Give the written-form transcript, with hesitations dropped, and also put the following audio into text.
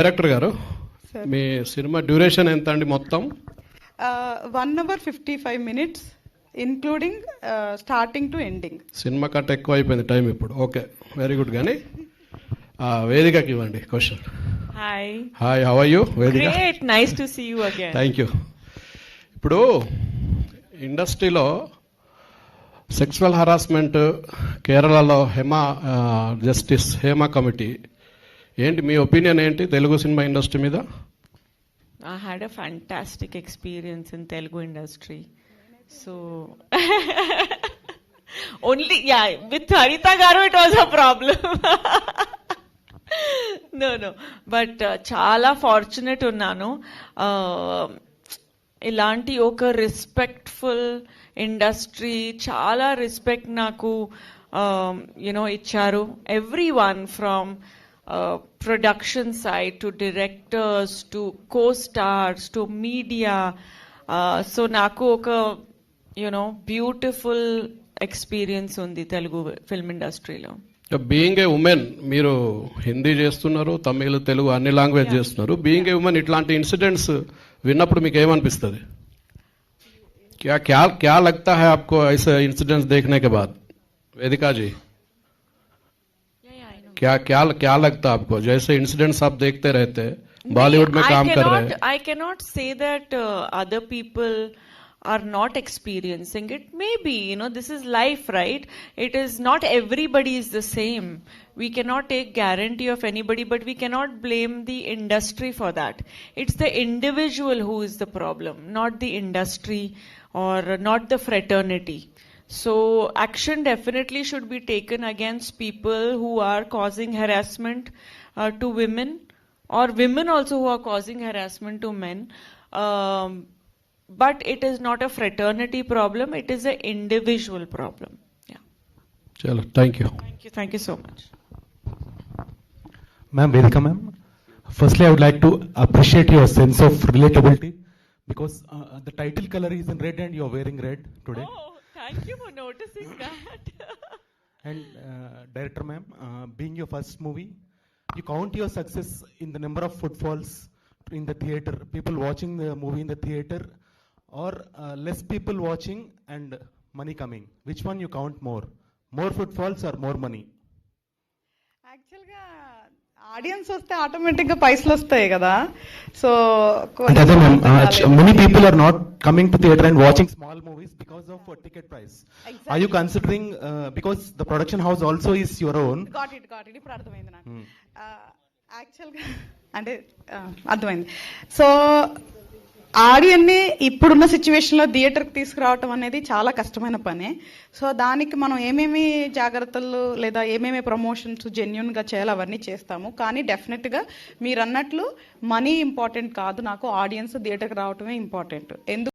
Director గారు, మీ cinema duration ఎంత అండి మొత్తం? 1 hour 55 minutes including starting to ending. Cinema cut ఎక్కువ అయిపోయింది టైం ఇప్పుడు. Okay, very good. కానీ వేదికకి ఇవ్వండి question. Hi hi, how are you? Vedika, great, nice to see you again. Thank you. ఇప్పుడు ఇండస్ట్రీలో సెక్సువల్ హరాస్మెంట్ కేరళలో జస్టిస్ హేమా కమిటీ, ఏంటి మీ ఒపీనియన్ ఏంటి తెలుగు సినిమా ఇండస్ట్రీ మీద? I had a fantastic experience in Telugu industry. So only, yeah, with Harita Garu it was a problem. No. But చాలా fortunate ఉన్నాను. ఇలాంటి ఒక రెస్పెక్ట్ఫుల్ ఇండస్ట్రీ, చాలా రెస్పెక్ట్ నాకు ఇచ్చారు. Every one from production side to directors to co-stars to media, so naku oka beautiful experience undi Telugu film industry lo. Being a women, మీరు హిందీ చేస్తున్నారు, తమిళ్, తెలుగు అన్ని లాంగ్వేజ్ చేస్తున్నారు. బీయింగ్ ఏ ఉమెన్ ఇట్లాంటి incidents విన్నప్పుడు మీకు ఏమనిపిస్తుంది? क्या लगता है आपको ऐसे इंसिडेंट्स देखने के बाद? वेदिका जी, क्या लगता है आपको? जैसे इंसिडेंट्स आप देखते रहते हैं, बॉलीवुड में काम कर रहे हैं. I cannot say that other people are not experiencing it. Maybe, this is life, right? It is not everybody is the same. We cannot take guarantee of anybody, but we cannot blame the industry for that. It's the individual who is the problem, not the industry or not the fraternity. So action definitely should be taken against people who are causing harassment to women, or women also who are causing harassment to men. But it is not a fraternity problem, it is an individual problem. Yeah. Chalo, thank you. Thank you so much. Ma'am, Vedika ma'am, firstly I would like to appreciate your sense of relatability, because the title color is in red and you are wearing red today. Oh, thank you for noticing that. And director ma'am, being your first movie, you count your success in the number of footfalls in the theater, people watching the movie in the theater, or less people watching and money coming. Which one you count more? More footfalls or more money? యాక్చువల్గా audience వస్తే ఆటోమేటిక్గా పైసలు వస్తాయి కదా. So many people are not coming to theater and watching small movies because of ticket price. Exactly. Are you considering, because the production house also is your own? Got it. ఇప్పుడు అర్థమైంది నాకు. యాక్చువల్గా అంటే అర్థమైంది. సో ఆడియన్ని ఇప్పుడున్న సిచ్యువేషన్లో థియేటర్కి తీసుకురావటం అనేది చాలా కష్టమైన పనే. సో దానికి మనం ఏమేమి జాగ్రత్తలు లేదా ఏమేమి ప్రమోషన్స్ జెన్యున్గా చేయాలి అవన్నీ చేస్తాము. కానీ డెఫినెట్గా మీరు అన్నట్లు మనీ ఇంపార్టెంట్ కాదు, నాకు ఆడియన్స్ థియేటర్కి రావటమే ఇంపార్టెంట్. ఎందుకు